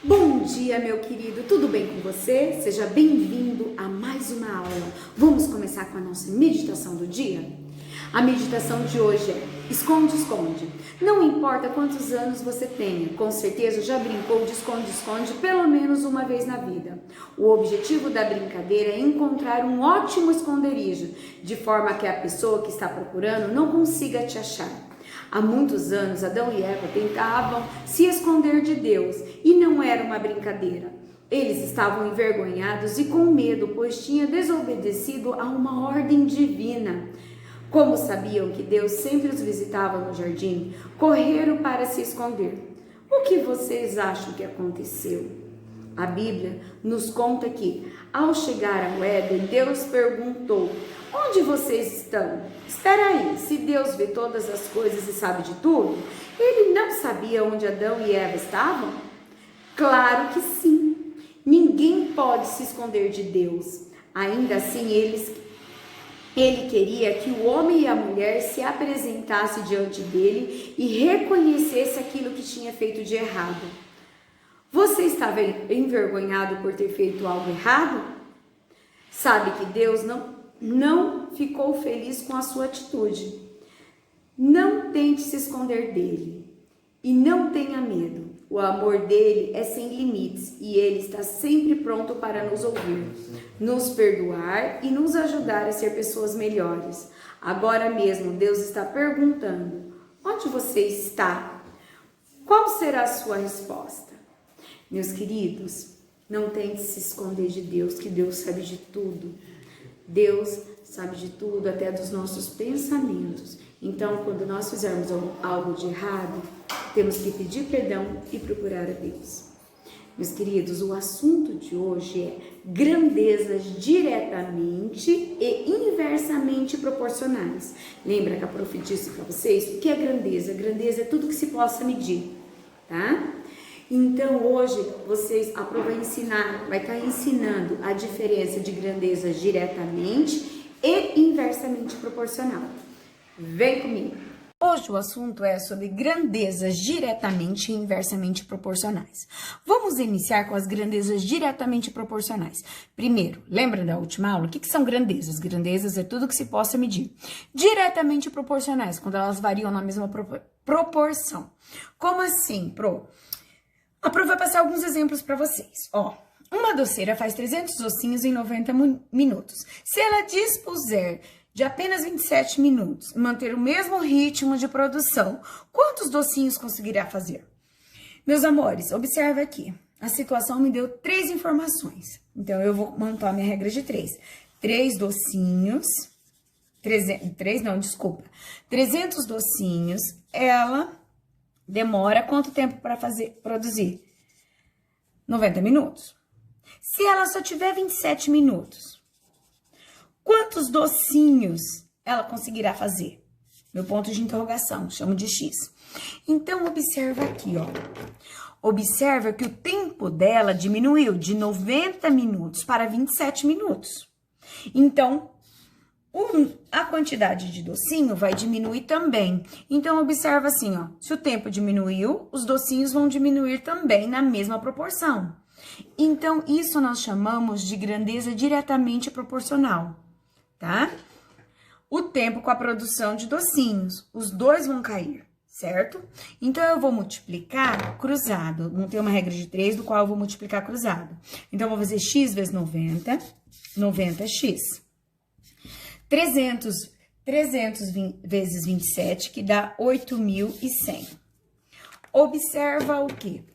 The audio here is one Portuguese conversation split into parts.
Bom dia, meu querido, tudo bem com você? Seja bem-vindo a mais uma aula. Vamos começar com a nossa meditação do dia? A meditação de hoje é esconde, esconde. Não importa quantos anos você tenha, com certeza já brincou de esconde, esconde pelo menos uma vez na vida. O objetivo da brincadeira é encontrar um ótimo esconderijo, de forma que a pessoa que está procurando não consiga te achar. Há muitos anos, Adão e Eva tentavam se esconder de Deus e não era uma brincadeira. Eles estavam envergonhados e com medo, pois tinham desobedecido a uma ordem divina. Como sabiam que Deus sempre os visitava no jardim, correram para se esconder. O que vocês acham que aconteceu? A Bíblia nos conta que, ao chegar ao Éden, Deus perguntou: onde vocês estão? Espera aí, se Deus vê todas as coisas e sabe de tudo, Ele não sabia onde Adão e Eva estavam? Claro que sim. Ninguém pode se esconder de Deus. Ainda assim, Ele queria que o homem e a mulher se apresentassem diante dele e reconhecesse aquilo que tinha feito de errado. Você estava envergonhado por ter feito algo errado? Sabe que Deus não ficou feliz com a sua atitude. Não tente se esconder dele e não tenha medo. O amor dele é sem limites e ele está sempre pronto para nos ouvir, nos perdoar e nos ajudar a ser pessoas melhores. Agora mesmo Deus está perguntando: onde você está? Qual será a sua resposta? Meus queridos, não tente se esconder de Deus, que Deus sabe de tudo. Deus sabe de tudo, até dos nossos pensamentos. Então, quando nós fizermos algo de errado, temos que pedir perdão e procurar a Deus. Meus queridos, o assunto de hoje é grandezas diretamente e inversamente proporcionais. Lembra que a prof disse para vocês o que é grandeza? Grandeza é tudo que se possa medir, tá? Então hoje a prof vai estar ensinando a diferença de grandeza diretamente e inversamente proporcional. Vem comigo! Hoje o assunto é sobre grandezas diretamente e inversamente proporcionais. Vamos iniciar com as grandezas diretamente proporcionais. Primeiro, lembra da última aula? O que são grandezas? Grandezas é tudo que se possa medir. Diretamente proporcionais, quando elas variam na mesma proporção. Como assim, Pro? A Pro vai passar alguns exemplos para vocês. Ó, uma doceira faz 300 docinhos em 90 minutos. Se ela dispuser de apenas 27 minutos e manter o mesmo ritmo de produção, quantos docinhos conseguirá fazer? Meus amores, observa aqui. A situação me deu 3 informações. Então, eu vou montar minha regra de 3. 3 docinhos... 300 docinhos, ela demora quanto tempo para produzir? 90 minutos. Se ela só tiver 27 minutos, quantos docinhos ela conseguirá fazer? Meu ponto de interrogação, chamo de X. Então, observa aqui, ó. Observa que o tempo dela diminuiu de 90 minutos para 27 minutos. Então, a quantidade de docinho vai diminuir também. Então, observa assim, ó. Se o tempo diminuiu, os docinhos vão diminuir também na mesma proporção. Então, isso nós chamamos de grandeza diretamente proporcional, tá? O tempo com a produção de docinhos, os dois vão cair, certo? Então, eu vou multiplicar cruzado. Não tem uma regra de 3, do qual eu vou multiplicar cruzado. Então, eu vou fazer x vezes 90, 90x. 300 vezes 27, que dá 8.100. Observa o quê?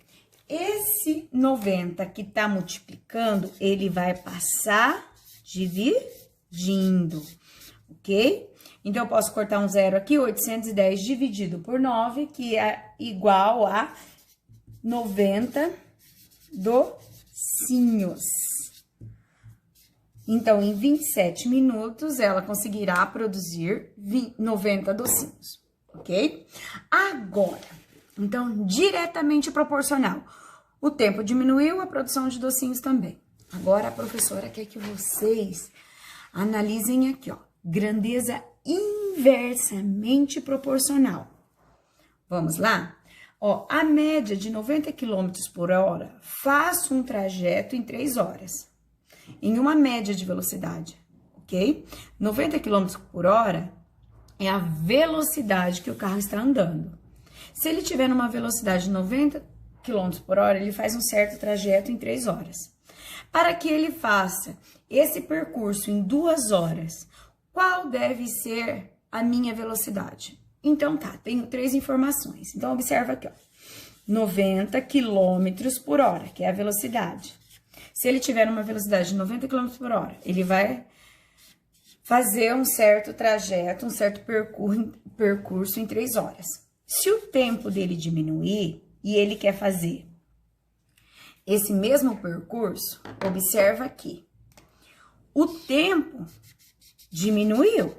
Esse 90 que tá multiplicando, ele vai passar dividindo, ok? Então, eu posso cortar um zero aqui, 810 dividido por 9, que é igual a 90 docinhos. Então, em 27 minutos, ela conseguirá produzir 90 docinhos, ok? Agora, então, diretamente proporcional. O tempo diminuiu, a produção de docinhos também. Agora, a professora quer que vocês analisem aqui, ó. Grandeza inversamente proporcional. Vamos lá? Ó, a média de 90 km por hora, faço um trajeto em 3 horas. Em uma média de velocidade, ok? 90 km por hora é a velocidade que o carro está andando. Se ele tiver numa velocidade de 90 km por hora, ele faz um certo trajeto em 3 horas. Para que ele faça esse percurso em 2 horas, qual deve ser a minha velocidade? Então, tá, tenho 3 informações. Então, observa aqui, ó. 90 km por hora, que é a velocidade. Se ele tiver uma velocidade de 90 km por hora, ele vai fazer um certo trajeto, um certo percurso em 3 horas. Se o tempo dele diminuir e ele quer fazer esse mesmo percurso, observa aqui. O tempo diminuiu.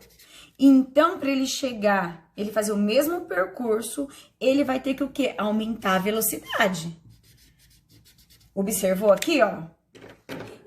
Então, para ele chegar, ele fazer o mesmo percurso, ele vai ter que o quê? Aumentar a velocidade. Observou aqui, ó?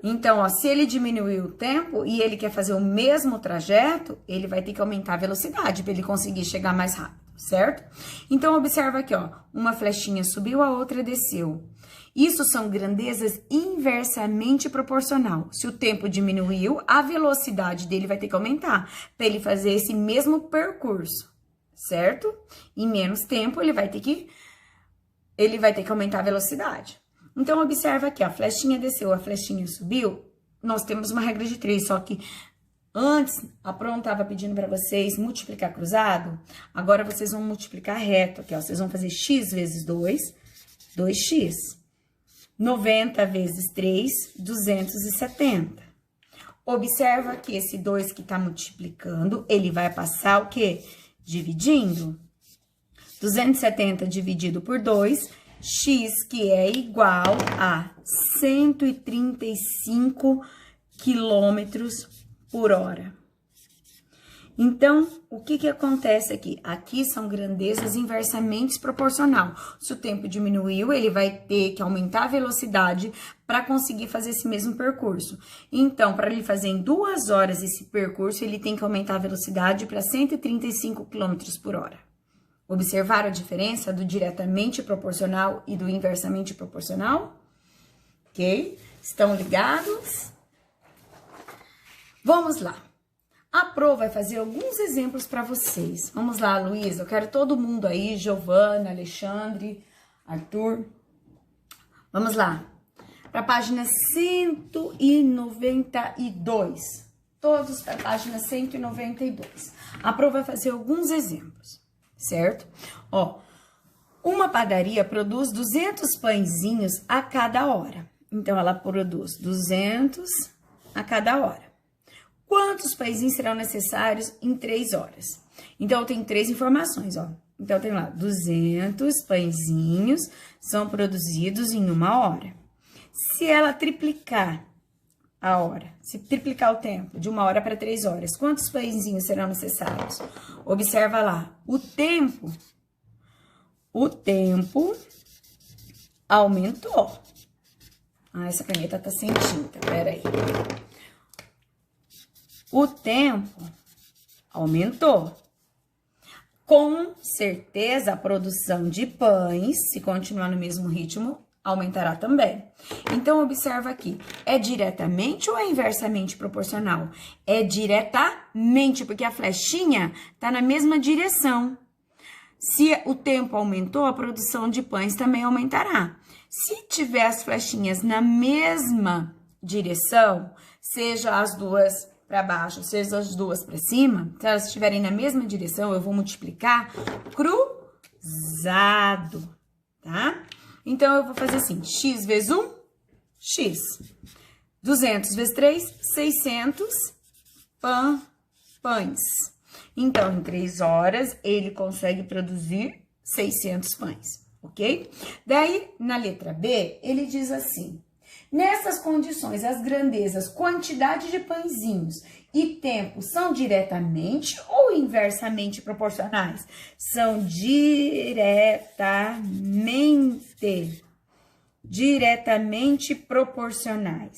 Então, ó, se ele diminuiu o tempo e ele quer fazer o mesmo trajeto, ele vai ter que aumentar a velocidade para ele conseguir chegar mais rápido, certo? Então, observa aqui, ó, uma flechinha subiu, a outra desceu. Isso são grandezas inversamente proporcional. Se o tempo diminuiu, a velocidade dele vai ter que aumentar para ele fazer esse mesmo percurso, certo? Em menos tempo, ele vai ter que aumentar a velocidade. Então, observa aqui, a flechinha desceu, a flechinha subiu. Nós temos uma regra de 3, só que antes, a Pron estava pedindo para vocês multiplicar cruzado. Agora, vocês vão multiplicar reto aqui, ó. Vocês vão fazer x vezes 2, 2x. 90 vezes 3, 270. Observa que esse 2 que tá multiplicando, ele vai passar o quê? Dividindo. 270 dividido por 2, x, que é igual a 135 quilômetros por hora. Então, o que acontece aqui? Aqui são grandezas inversamente proporcional. Se o tempo diminuiu, ele vai ter que aumentar a velocidade para conseguir fazer esse mesmo percurso. Então, para ele fazer em 2 horas esse percurso, ele tem que aumentar a velocidade para 135 km por hora. Observaram a diferença do diretamente proporcional e do inversamente proporcional? Ok? Estão ligados? Vamos lá. A Pro vai fazer alguns exemplos para vocês. Vamos lá, Luísa. Eu quero todo mundo aí, Giovana, Alexandre, Arthur. Vamos lá. Para a página 192. Todos para a página 192. A Pro vai fazer alguns exemplos, certo? Ó, uma padaria produz 200 pãezinhos a cada hora. Então, ela produz 200 a cada hora. Quantos pãezinhos serão necessários em 3 horas? Então, eu tenho 3 informações, ó. Então, eu tenho lá, 200 pãezinhos são produzidos em 1 hora. Se ela triplicar a hora, se triplicar o tempo de 1 hora para 3 horas, quantos pãezinhos serão necessários? Observa lá, o tempo aumentou. Ah, essa caneta tá sem tinta, peraí. O tempo aumentou. Com certeza, a produção de pães, se continuar no mesmo ritmo, aumentará também. Então, observa aqui, é diretamente ou é inversamente proporcional? É diretamente, porque a flechinha tá na mesma direção. Se o tempo aumentou, a produção de pães também aumentará. Se tiver as flechinhas na mesma direção, seja as duas para baixo, seja as duas para cima, se elas estiverem na mesma direção, eu vou multiplicar cruzado, tá? Então, eu vou fazer assim, x vezes 1, x. 200 vezes 3, 600 pães. Então, em 3 horas, ele consegue produzir 600 pães, ok? Daí, na letra B, ele diz assim: nessas condições, as grandezas, quantidade de pãezinhos e tempo são diretamente ou inversamente proporcionais? São diretamente proporcionais.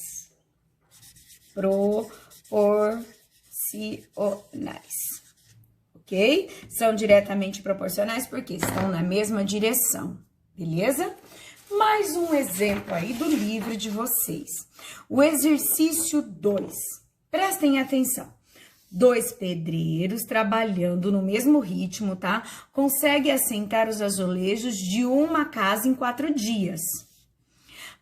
Ok? São diretamente proporcionais porque estão na mesma direção. beleza? Mais um exemplo aí do livro de vocês. O exercício 2. Prestem atenção. 2 pedreiros trabalhando no mesmo ritmo, tá? Conseguem assentar os azulejos de uma casa em 4 dias.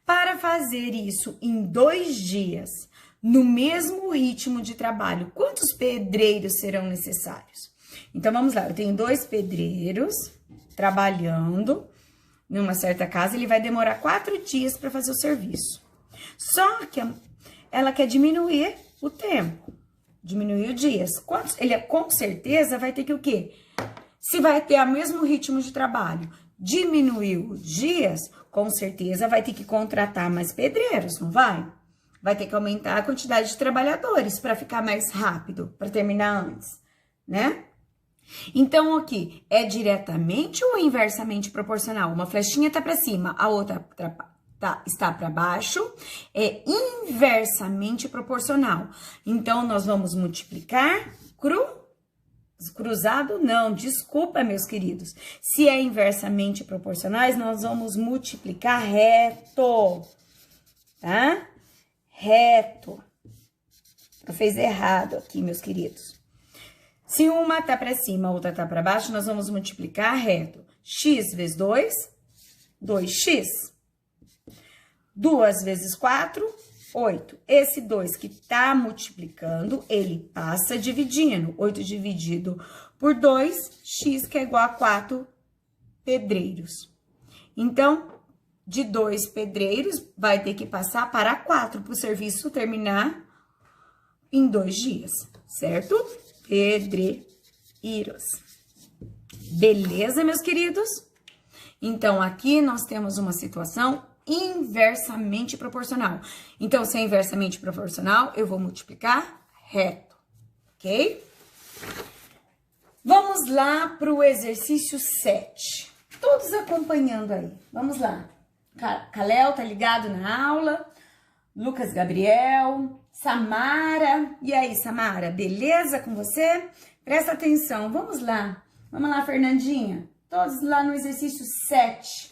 Para fazer isso em 2 dias, no mesmo ritmo de trabalho, quantos pedreiros serão necessários? Então, vamos lá. Eu tenho 2 pedreiros trabalhando numa certa casa, ele vai demorar 4 dias para fazer o serviço. Só que ela quer diminuir o tempo, diminuir os dias. Ele com certeza vai ter que o quê? Se vai ter o mesmo ritmo de trabalho, diminuir os dias, com certeza vai ter que contratar mais pedreiros, não vai? Vai ter que aumentar a quantidade de trabalhadores para ficar mais rápido, para terminar antes, né? Então, aqui, é diretamente ou inversamente proporcional? Uma flechinha tá para cima, a outra está para baixo, é inversamente proporcional. Então, nós vamos multiplicar cruzado? Não, desculpa, meus queridos. Se é inversamente proporcionais, nós vamos multiplicar reto, tá? Reto. Eu fiz errado aqui, meus queridos. Se uma tá para cima, a outra tá para baixo, nós vamos multiplicar reto. X vezes 2, 2x. 2 vezes 4, 8. Esse 2 que tá multiplicando, ele passa dividindo. 8 dividido por 2, x que é igual a 4 pedreiros. Então, de 2 pedreiros, vai ter que passar para 4 para o serviço terminar em 2 dias, certo? Pedreiros. Beleza, meus queridos? Então, aqui nós temos uma situação inversamente proporcional. Então, se é inversamente proporcional, eu vou multiplicar reto, ok? Vamos lá para o exercício 7. Todos acompanhando aí. Vamos lá. Caléu tá ligado na aula. Lucas Gabriel, Samara. E aí, Samara, beleza com você? Presta atenção, vamos lá. Vamos lá, Fernandinha. Todos lá no exercício 7.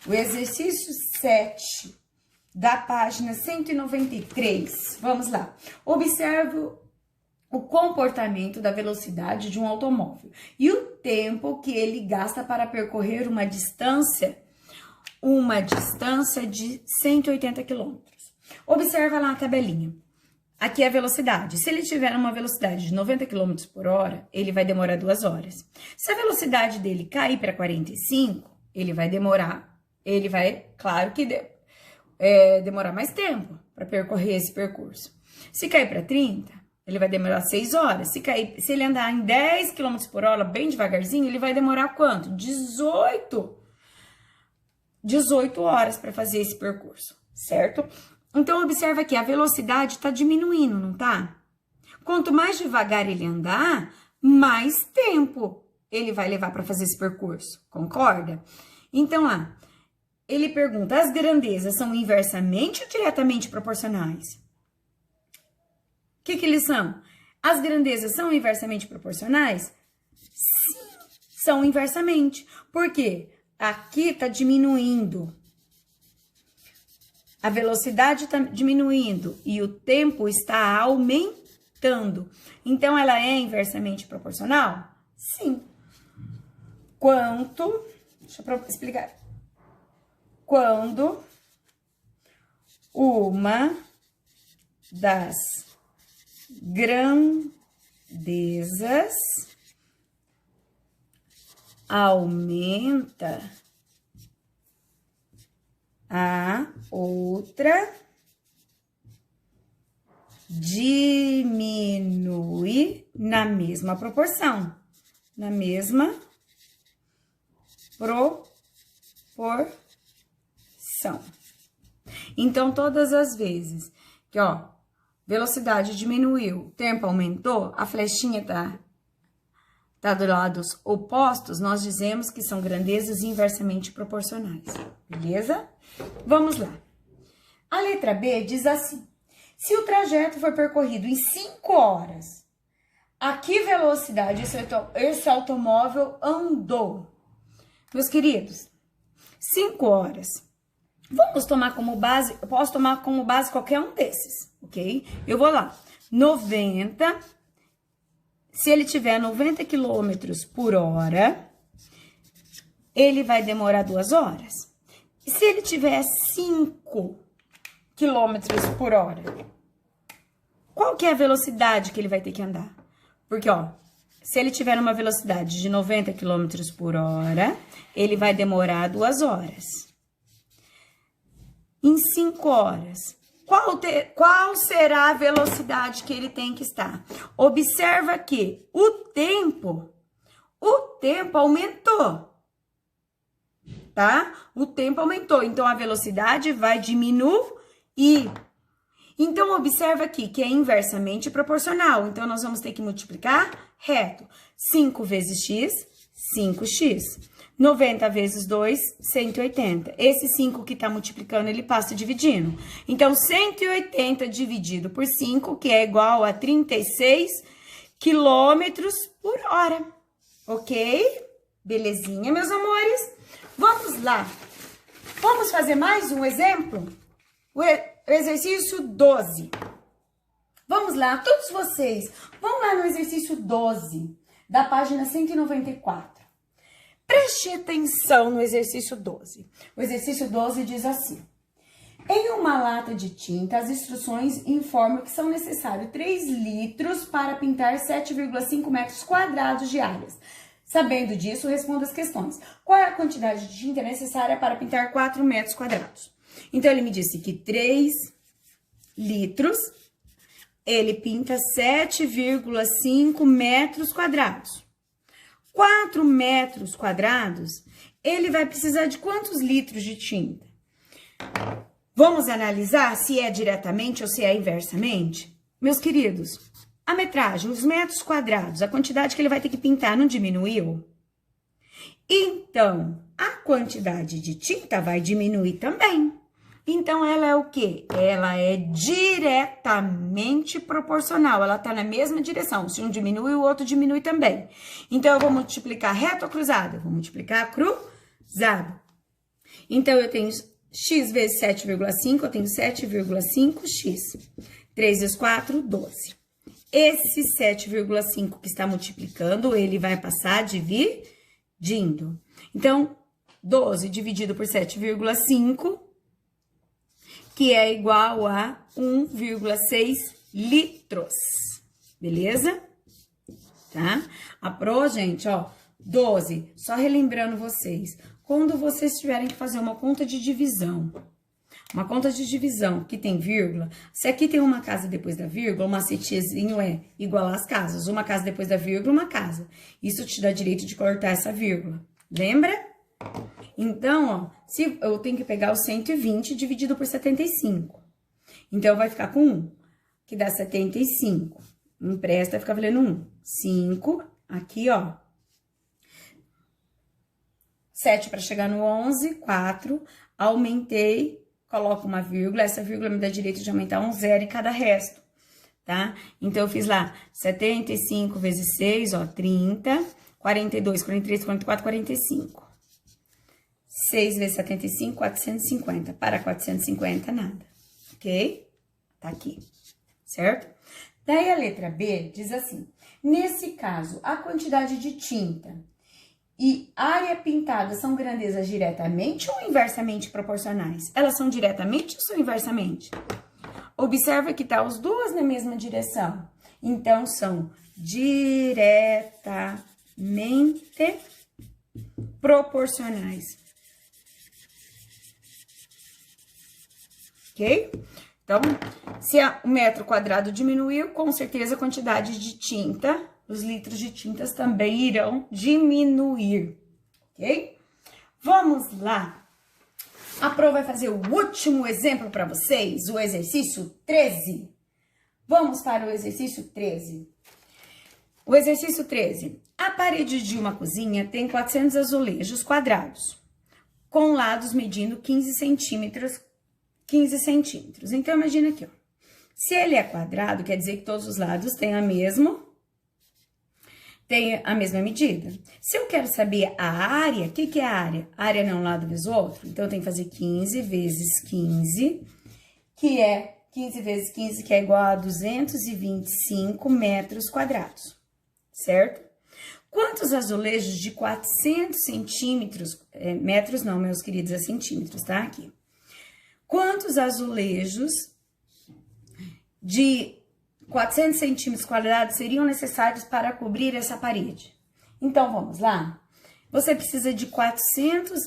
O exercício 7 da página 193. Vamos lá. Observe o comportamento da velocidade de um automóvel e o tempo que ele gasta para percorrer uma distância de 180 quilômetros. Observa lá a tabelinha. Aqui é a velocidade. Se ele tiver uma velocidade de 90 km por hora, ele vai demorar 2 horas. Se a velocidade dele cair para 45, ele vai, claro que demorar mais tempo para percorrer esse percurso. Se cair para 30, ele vai demorar 6 horas. Se ele andar em 10 km por hora, bem devagarzinho, ele vai demorar quanto? 18 horas para fazer esse percurso, certo? Então, observa que a velocidade está diminuindo, não tá? Quanto mais devagar ele andar, mais tempo ele vai levar para fazer esse percurso, concorda? Então, lá, ele pergunta, as grandezas são inversamente ou diretamente proporcionais? O que eles são? As grandezas são inversamente proporcionais? Sim, são inversamente. Por quê? Aqui está diminuindo. A velocidade está diminuindo e o tempo está aumentando. Então, ela é inversamente proporcional? Sim. Deixa eu explicar. Quando uma das grandezas aumenta, a outra diminui na mesma proporção. Na mesma proporção. Então, todas as vezes que, velocidade diminuiu, tempo aumentou, a flechinha tá dos lados opostos, nós dizemos que são grandezas inversamente proporcionais, beleza? Vamos lá. A letra B diz assim, se o trajeto for percorrido em 5 horas, a que velocidade esse automóvel andou? Meus queridos, 5 horas. Vamos tomar como base, eu posso tomar como base qualquer um desses, ok? Eu vou lá, 90, se ele tiver 90 quilômetros por hora, ele vai demorar 2 horas. E se ele tiver 5 quilômetros por hora, qual que é a velocidade que ele vai ter que andar? Porque, ó, se ele tiver uma velocidade de 90 quilômetros por hora, ele vai demorar 2 horas. Em 5 horas, qual será a velocidade que ele tem que estar? Observa que o tempo aumentou, tá? O tempo aumentou, então a velocidade vai diminuir. Então, observa aqui que é inversamente proporcional. Então, nós vamos ter que multiplicar reto. 5 vezes x, 5x. 90 vezes 2, 180. Esse 5 que tá multiplicando, ele passa dividindo. Então, 180 dividido por 5, que é igual a 36 quilômetros por hora. Ok? Belezinha, meus amores? Vamos lá. Vamos fazer mais um exemplo? O exercício 12. Vamos lá, todos vocês. Vão lá no exercício 12, da página 194. Preste atenção no exercício 12. O exercício 12 diz assim: em uma lata de tinta, as instruções informam que são necessários 3 litros para pintar 7,5 metros quadrados de áreas. Sabendo disso, responda as questões. Qual é a quantidade de tinta necessária para pintar 4 metros quadrados? Então, ele me disse que 3 litros, ele pinta 7,5 metros quadrados. 4 metros quadrados, ele vai precisar de quantos litros de tinta? Vamos analisar se é diretamente ou se é inversamente? Meus queridos, a metragem, os metros quadrados, a quantidade que ele vai ter que pintar não diminuiu? Então, a quantidade de tinta vai diminuir também. Então, ela é o quê? Ela é diretamente proporcional, ela tá na mesma direção. Se um diminui, o outro diminui também. Então, eu vou multiplicar reto ou cruzado? Eu vou multiplicar cruzado. Então, eu tenho x vezes 7,5, eu tenho 7,5x. 3 vezes 4, 12. Esse 7,5 que está multiplicando, ele vai passar dividindo. Então, 12 dividido por 7,5... que é igual a 1,6 litros, beleza? Tá? A pro, gente, ó, 12, só relembrando vocês, quando vocês tiverem que fazer uma conta de divisão que tem vírgula, se aqui tem uma casa depois da vírgula, o macetezinho é igualar as casas, uma casa depois da vírgula, uma casa. Isso te dá direito de cortar essa vírgula, lembra? Então, ó, se eu tenho que pegar o 120 dividido por 75. Então, vai ficar com 1, que dá 75. Empresta, fica valendo 1. 5, aqui, ó. 7 para chegar no 11, 4. Aumentei, coloco uma vírgula. Essa vírgula me dá direito de aumentar um zero em cada resto, tá? Então, eu fiz lá 75 vezes 6, ó, 30. 42, 43, 44, 45. 6 vezes 75, 450. Para 450, nada. Ok? Tá aqui. Certo? Daí, a letra B diz assim: nesse caso, a quantidade de tinta e área pintada são grandezas diretamente ou inversamente proporcionais? Elas são diretamente ou são inversamente? Observa que tá os duas na mesma direção. Então, são diretamente proporcionais. Ok? Então, se o metro quadrado diminuiu, com certeza a quantidade de tinta, os litros de tintas também irão diminuir. Ok? Vamos lá. A Pro vai fazer o último exemplo para vocês, o exercício 13. Vamos para o exercício 13. O exercício 13. A parede de uma cozinha tem 400 azulejos quadrados, com lados medindo 15 centímetros. Então, imagina aqui, ó. Se ele é quadrado, quer dizer que todos os lados têm a mesma tem a mesma medida. Se eu quero saber a área, o que é a área? A área não é um lado vezes o outro. Então, eu tenho que fazer 15 vezes 15, que é 15 vezes 15, que é igual a 225 metros quadrados, certo? Quantos azulejos de 400 centímetros, metros não, meus queridos, é centímetros, tá? Aqui. Quantos azulejos de 400 centímetros quadrados seriam necessários para cobrir essa parede? Então, vamos lá. Você precisa de 400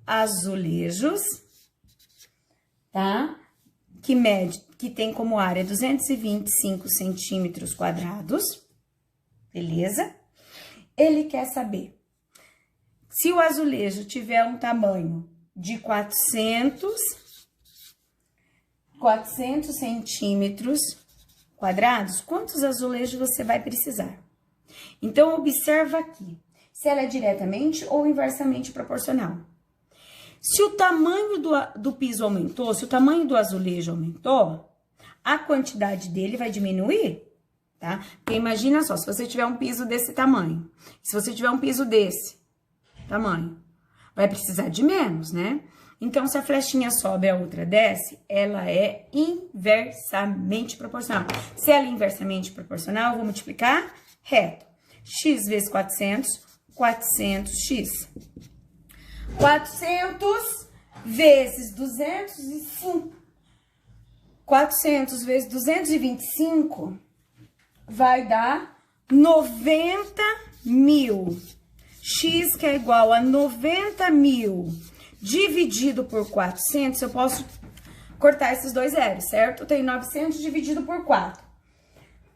azulejos, tá? Que tem como área 225 centímetros quadrados, beleza? Ele quer saber se o azulejo tiver um tamanho de 400 centímetros quadrados, quantos azulejos você vai precisar? Então, observa aqui, se ela é diretamente ou inversamente proporcional. Se o tamanho do piso aumentou, se o tamanho do azulejo aumentou, a quantidade dele vai diminuir, tá? Porque imagina só, se você tiver um piso desse tamanho, se você tiver um piso desse tamanho, vai precisar de menos, né? Então, se a flechinha sobe e a outra desce, ela é inversamente proporcional. Se ela é inversamente proporcional, eu vou multiplicar reto. X vezes 400, 400x. 400 vezes 205. 400 vezes 225 vai dar 90.000. X, que é igual a 90.000 dividido por 400, eu posso cortar esses dois zeros, certo? Eu tenho 900 dividido por 4.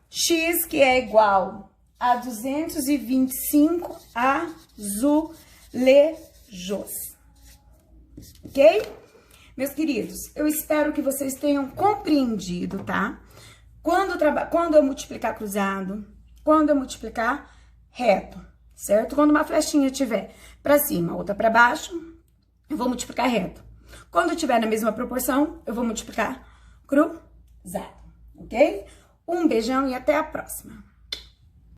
X, que é igual a 225 azulejos. Ok? Meus queridos, eu espero que vocês tenham compreendido, tá? Quando eu multiplicar cruzado, quando eu multiplicar reto, certo? Quando uma flechinha estiver para cima, outra para baixo, eu vou multiplicar reto. Quando tiver na mesma proporção, eu vou multiplicar cruzado, ok? Um beijão e até a próxima.